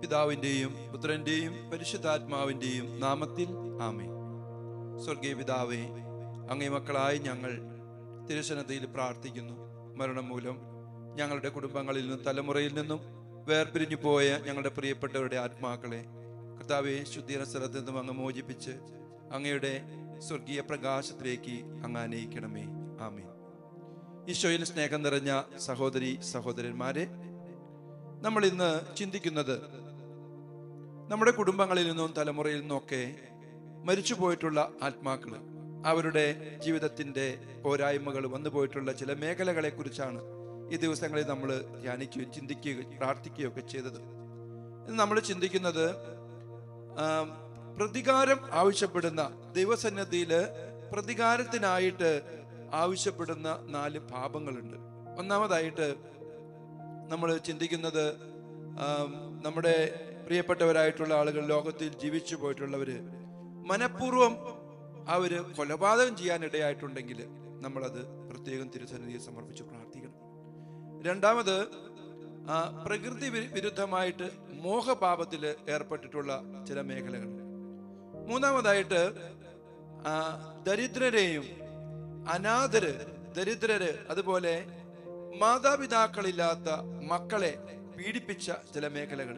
പിതാവിന്റെയും പുത്രന്റെയും പരിശുദ്ധാത്മാവിന്റെയും നാമത്തിൽ ആമേൻ. സ്വർഗീയ പിതാവേ, അങ്ങേ മക്കളായി ഞങ്ങൾ തിരുസന്നിധിയിൽ പ്രാർത്ഥിക്കുന്നു. മരണം മൂലം ഞങ്ങളുടെ കുടുംബങ്ങളിൽ നിന്നും തലമുറയിൽ നിന്നും വേർപിരിഞ്ഞു പോയ ഞങ്ങളുടെ പ്രിയപ്പെട്ടവരുടെ ആത്മാക്കളെ കർത്താവെ ശുദ്ധീകരണ സ്ഥലത്ത് നിന്നും അങ്ങ് മോചിപ്പിച്ച് അങ്ങയുടെ സ്വർഗീയ പ്രകാശത്തിലേക്ക് അങ്ങ് ആനയിക്കണമേ. ആമേൻ. ഈശോയിൽ സ്നേഹം നിറഞ്ഞ സഹോദരി സഹോദരന്മാരെ, നമ്മൾ ഇന്ന് ചിന്തിക്കുന്നത് നമ്മുടെ കുടുംബങ്ങളിൽ നിന്നും തലമുറയിൽ നിന്നൊക്കെ മരിച്ചു പോയിട്ടുള്ള ആത്മാക്കൾ, അവരുടെ ജീവിതത്തിന്റെ പോരായ്മകൾ വന്നു പോയിട്ടുള്ള ചില മേഖലകളെ കുറിച്ചാണ് ഈ ദിവസങ്ങളിൽ നമ്മൾ ധ്യാനിക്കുകയും ചിന്തിക്കുകയും പ്രാർത്ഥിക്കുകയൊക്കെ ചെയ്തത്. നമ്മൾ ചിന്തിക്കുന്നത് പ്രതികാരം ആവശ്യപ്പെടുന്ന, ദൈവസന്നിധിയിൽ പ്രതികാരത്തിനായിട്ട് ആവശ്യപ്പെടുന്ന 4 പാപങ്ങളുണ്ട്. ഒന്നാമതായിട്ട് നമ്മൾ ചിന്തിക്കുന്നത് നമ്മുടെ പ്രിയപ്പെട്ടവരായിട്ടുള്ള ആളുകൾ, ലോകത്തിൽ ജീവിച്ചു പോയിട്ടുള്ളവര് മനഃപൂർവ്വം അവര് കൊലപാതകം ചെയ്യാനിടയായിട്ടുണ്ടെങ്കിൽ നമ്മളത് പ്രത്യേകം തിരുസന്നിധിയിൽ സമർപ്പിച്ച് പ്രാർത്ഥിക്കണം. രണ്ടാമത് പ്രകൃതി വിരുദ്ധമായിട്ട് മോഹപാപത്തിൽ ഏർപ്പെട്ടിട്ടുള്ള ചില മേഖലകൾ. മൂന്നാമതായിട്ട് ദരിദ്രരെയും ദരിദ്രര് അതുപോലെ മാതാപിതാക്കളില്ലാത്ത മക്കളെ പീഡിപ്പിച്ച ചില മേഖലകൾ.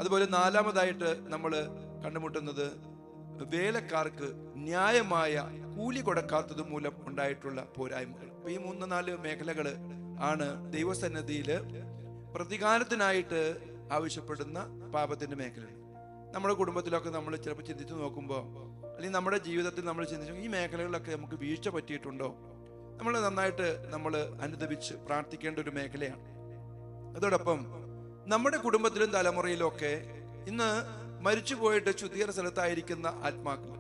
അതുപോലെ നാലാമതായിട്ട് നമ്മൾ കണ്ടുമുട്ടുന്നത് വേലക്കാർക്ക് ന്യായമായ കൂലി കൊടുക്കാത്തത് മൂലം ഉണ്ടായിട്ടുള്ള പോരായ്മകൾ. അപ്പൊ ഈ 3-4 മേഖലകൾ ആണ് ദൈവസന്നിധിയിൽ പ്രതികാരത്തിനായിട്ട് ആവശ്യപ്പെടുന്ന പാപത്തിന്റെ മേഖലകൾ. നമ്മുടെ കുടുംബത്തിലൊക്കെ നമ്മൾ ചിലപ്പോൾ ചിന്തിച്ചു നോക്കുമ്പോൾ, അല്ലെങ്കിൽ നമ്മുടെ ജീവിതത്തിൽ നമ്മൾ ചിന്തിച്ചു ഈ മേഖലകളിലൊക്കെ നമുക്ക് വീഴ്ച പറ്റിയിട്ടുണ്ടോ, നമ്മൾ നന്നായിട്ട് അനുദപിച്ച് പ്രാർത്ഥിക്കേണ്ട ഒരു മേഖലയാണ്. അതോടൊപ്പം നമ്മുടെ കുടുംബത്തിലും തലമുറയിലും ഒക്കെ ഇന്ന് മരിച്ചു പോയിട്ട് ശുദ്ധീകരണ സ്ഥലത്തായിരിക്കുന്ന ആത്മാക്കൾ,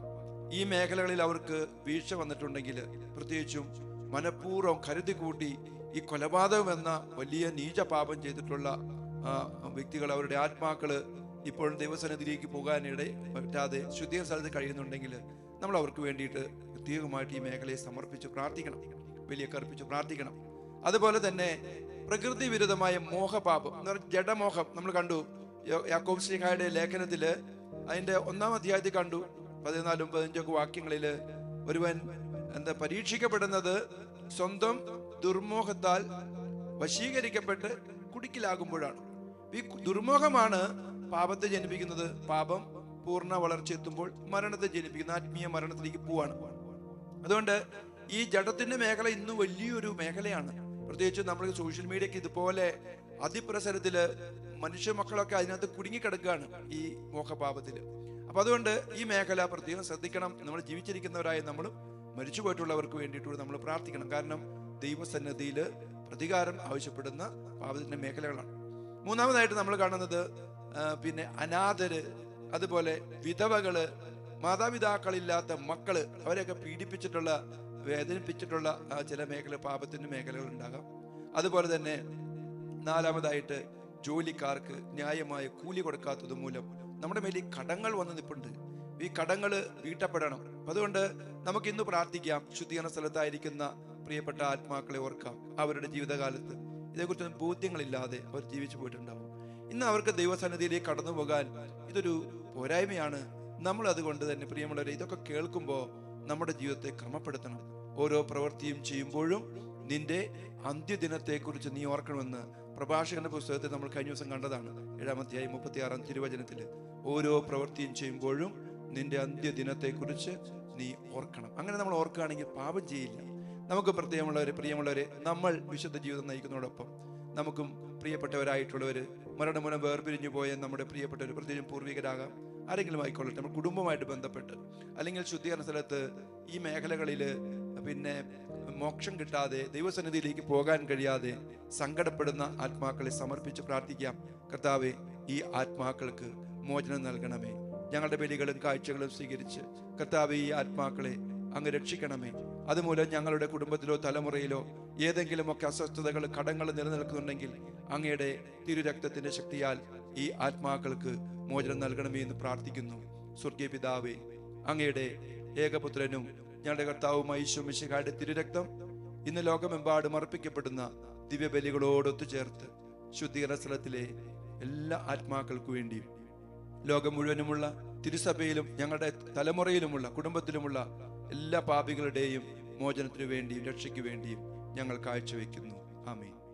ഈ മേഖലകളിൽ അവർക്ക് വീഴ്ച വന്നിട്ടുണ്ടെങ്കിൽ, പ്രത്യേകിച്ചും മനഃപൂർവ്വം കരുതി കൂട്ടി ഈ കൊലപാതകം എന്ന വലിയ നീച പാപം ചെയ്തിട്ടുള്ള വ്യക്തികൾ, അവരുടെ ആത്മാക്കള് ഇപ്പോഴും ദൈവസന്നിധിയിലേക്ക് പോകാനിടെ പറ്റാതെ ശുദ്ധീകരണ സ്ഥലത്ത് കഴിയുന്നുണ്ടെങ്കിൽ നമ്മൾ അവർക്ക് വേണ്ടിയിട്ട് പ്രത്യേകമായിട്ട് ഈ മേഖലയെ സമർപ്പിച്ച് പ്രാർത്ഥിക്കണം, വലിയ കർപ്പിച്ച് പ്രാർത്ഥിക്കണം. അതുപോലെ തന്നെ പ്രകൃതി വിരുദ്ധമായ മോഹപാപം എന്ന് പറഞ്ഞാൽ ജഡമോഹം നമ്മൾ കണ്ടു. യാക്കോബ് ശ്ലീഹായുടെ ലേഖനത്തില് അതിന്റെ 1-ാം അധ്യായത്തിൽ കണ്ടു 14, 15 വാക്യങ്ങളില് ഒരുവൻ പരീക്ഷിക്കപ്പെടുന്നത് സ്വന്തം ദുർമോഹത്താൽ വശീകരിക്കപ്പെട്ട് കുടുക്കിലാകുമ്പോഴാണ്. ഈ ദുർമോഹമാണ് പാപത്തെ ജനിപ്പിക്കുന്നത്. പാപം പൂർണ്ണ വളർച്ച എത്തുമ്പോൾ മരണത്തെ ജനിപ്പിക്കുന്ന ആത്മീയ മരണത്തിലേക്ക് പോവാണ്. അതുകൊണ്ട് ഈ ജഡത്തിന്റെ മേഖല ഇന്ന് വലിയൊരു മേഖലയാണ്. പ്രത്യേകിച്ച് നമ്മൾ സോഷ്യൽ മീഡിയക്ക് ഇതുപോലെ അതിപ്രസരത്തില് മനുഷ്യ മക്കളൊക്കെ അതിനകത്ത് കുടുങ്ങിക്കിടക്കുകയാണ് ഈ മോഹപാപത്തില്. അപ്പൊ അതുകൊണ്ട് ഈ മേഖല പ്രത്യേകം ശ്രദ്ധിക്കണം. നമ്മൾ ജീവിച്ചിരിക്കുന്നവരായ നമ്മളും മരിച്ചു പോയിട്ടുള്ളവർക്ക് വേണ്ടിയിട്ട് നമ്മൾ പ്രാർത്ഥിക്കണം. കാരണം ദൈവസന്നിധിയിൽ പ്രതികാരം ആവശ്യപ്പെടുന്ന പാപത്തിന്റെ മേഖലകളാണ്. മൂന്നാമതായിട്ട് നമ്മൾ കാണുന്നത് പിന്നെ അനാഥര്, അതുപോലെ വിധവകള്, മാതാപിതാക്കളില്ലാത്ത മക്കള്, അവരെയൊക്കെ പീഡിപ്പിച്ചിട്ടുള്ള, വേദനിപ്പിച്ചിട്ടുള്ള ചില മേഖല, പാപത്തിന്റെ മേഖലകൾ ഉണ്ടാകാം. അതുപോലെ തന്നെ 4-മതായിട്ട് ജോലിക്കാർക്ക് ന്യായമായ കൂലി കൊടുക്കാത്തത് മൂലം നമ്മുടെ മേലിൽ കടങ്ങൾ വന്ന് നിൽപ്പുണ്ട്. ഈ കടങ്ങൾ വീട്ടപ്പെടണം. അതുകൊണ്ട് നമുക്ക് ഇന്ന് പ്രാർത്ഥിക്കാം. ശുദ്ധീകരണ സ്ഥലത്തായിരിക്കുന്ന പ്രിയപ്പെട്ട ആത്മാക്കളെ ഓർക്കാം. അവരുടെ ജീവിതകാലത്ത് ഇതേക്കുറിച്ച് ബോധ്യങ്ങളില്ലാതെ അവർ ജീവിച്ചു പോയിട്ടുണ്ടാവും. ഇന്ന് അവർക്ക് ദൈവസന്നിധിയിലേക്ക് കടന്നു പോകാൻ ഇതൊരു പോരായ്മയാണ്. നമ്മൾ അതുകൊണ്ട് തന്നെ പ്രിയമുള്ളവരെ, ഇതൊക്കെ കേൾക്കുമ്പോൾ നമ്മുടെ ജീവിതത്തെ ക്രമപ്പെടുത്തണം. ഓരോ പ്രവൃത്തിയും ചെയ്യുമ്പോഴും നിന്റെ അന്ത്യദിനത്തെക്കുറിച്ച് നീ ഓർക്കണമെന്ന് പ്രഭാഷകന്റെ പുസ്തകത്തിൽ നമ്മൾ കഴിഞ്ഞ ദിവസം കണ്ടതാണ്. 7-ാം അധ്യായം 36-ാം തിരുവചനത്തില് ഓരോ പ്രവൃത്തിയും ചെയ്യുമ്പോഴും നിന്റെ അന്ത്യദിനത്തെക്കുറിച്ച് നീ ഓർക്കണം. അങ്ങനെ നമ്മൾ ഓർക്കുകയാണെങ്കിൽ പാപം ചെയ്യില്ല. നമുക്ക് പ്രിയമുള്ളവരെ, നമ്മൾ വിശുദ്ധ ജീവിതം നയിക്കുന്നതോടൊപ്പം നമുക്കും പ്രിയപ്പെട്ടവരായിട്ടുള്ളവര്, മരണമൂലം വേർപിരിഞ്ഞു പോയ നമ്മുടെ പ്രിയപ്പെട്ടവർ, പ്രത്യേകിച്ചും പൂർവികരാകാം, ആരെങ്കിലും ആയിക്കൊള്ളട്ടെ, നമ്മൾ കുടുംബമായിട്ട് ബന്ധപ്പെട്ട് അല്ലെങ്കിൽ ശുദ്ധീകരണ സ്ഥലത്ത് ഈ മേഖലകളിൽ പിന്നെ മോക്ഷം കിട്ടാതെ ദൈവസന്നിധിയിലേക്ക് പോകാൻ കഴിയാതെ സങ്കടപ്പെടുന്ന ആത്മാക്കളെ സമർപ്പിച്ച് പ്രാർത്ഥിക്കാം. കർത്താവേ, ഈ ആത്മാക്കൾക്ക് മോചനം നൽകണമേ. ഞങ്ങളുടെ ബലികളും കാഴ്ചകളും സ്വീകരിച്ച് കർത്താവേ, ഈ ആത്മാക്കളെ അങ്ങ് രക്ഷിക്കണമേ. അതുമൂലം ഞങ്ങളുടെ കുടുംബത്തിലോ തലമുറയിലോ ഏതെങ്കിലുമൊക്കെ അസ്വസ്ഥതകൾ, കടങ്ങൾ നിലനിൽക്കുന്നുണ്ടെങ്കിൽ അങ്ങയുടെ തിരുരക്തത്തിന്റെ ശക്തിയാൽ ഈ ആത്മാക്കൾക്ക് മോചനം നൽകണമേ എന്ന് പ്രാർത്ഥിക്കുന്നു. സ്വർഗീയ പിതാവേ, അങ്ങയുടെ ഏകപുത്രനും ഞങ്ങളുടെ കർത്താവുമായ ഈശോ മിശിഹായുടെ തിരുരക്തം ഇന്ന് ലോകമെമ്പാടും അർപ്പിക്കപ്പെടുന്ന ദിവ്യബലികളോടൊത്തു ചേർത്ത് ശുദ്ധീകരണ സ്ഥലത്തിലെ എല്ലാ ആത്മാക്കൾക്കു വേണ്ടിയും ലോകം മുഴുവനുമുള്ള തിരുസഭയിലും ഞങ്ങളുടെ തലമുറയിലുമുള്ള കുടുംബത്തിലുമുള്ള എല്ലാ പാപികളുടെയും മോചനത്തിനു വേണ്ടിയും രക്ഷയ്ക്ക് വേണ്ടിയും ഞങ്ങൾ കാഴ്ചവെക്കുന്നു. ആമേൻ.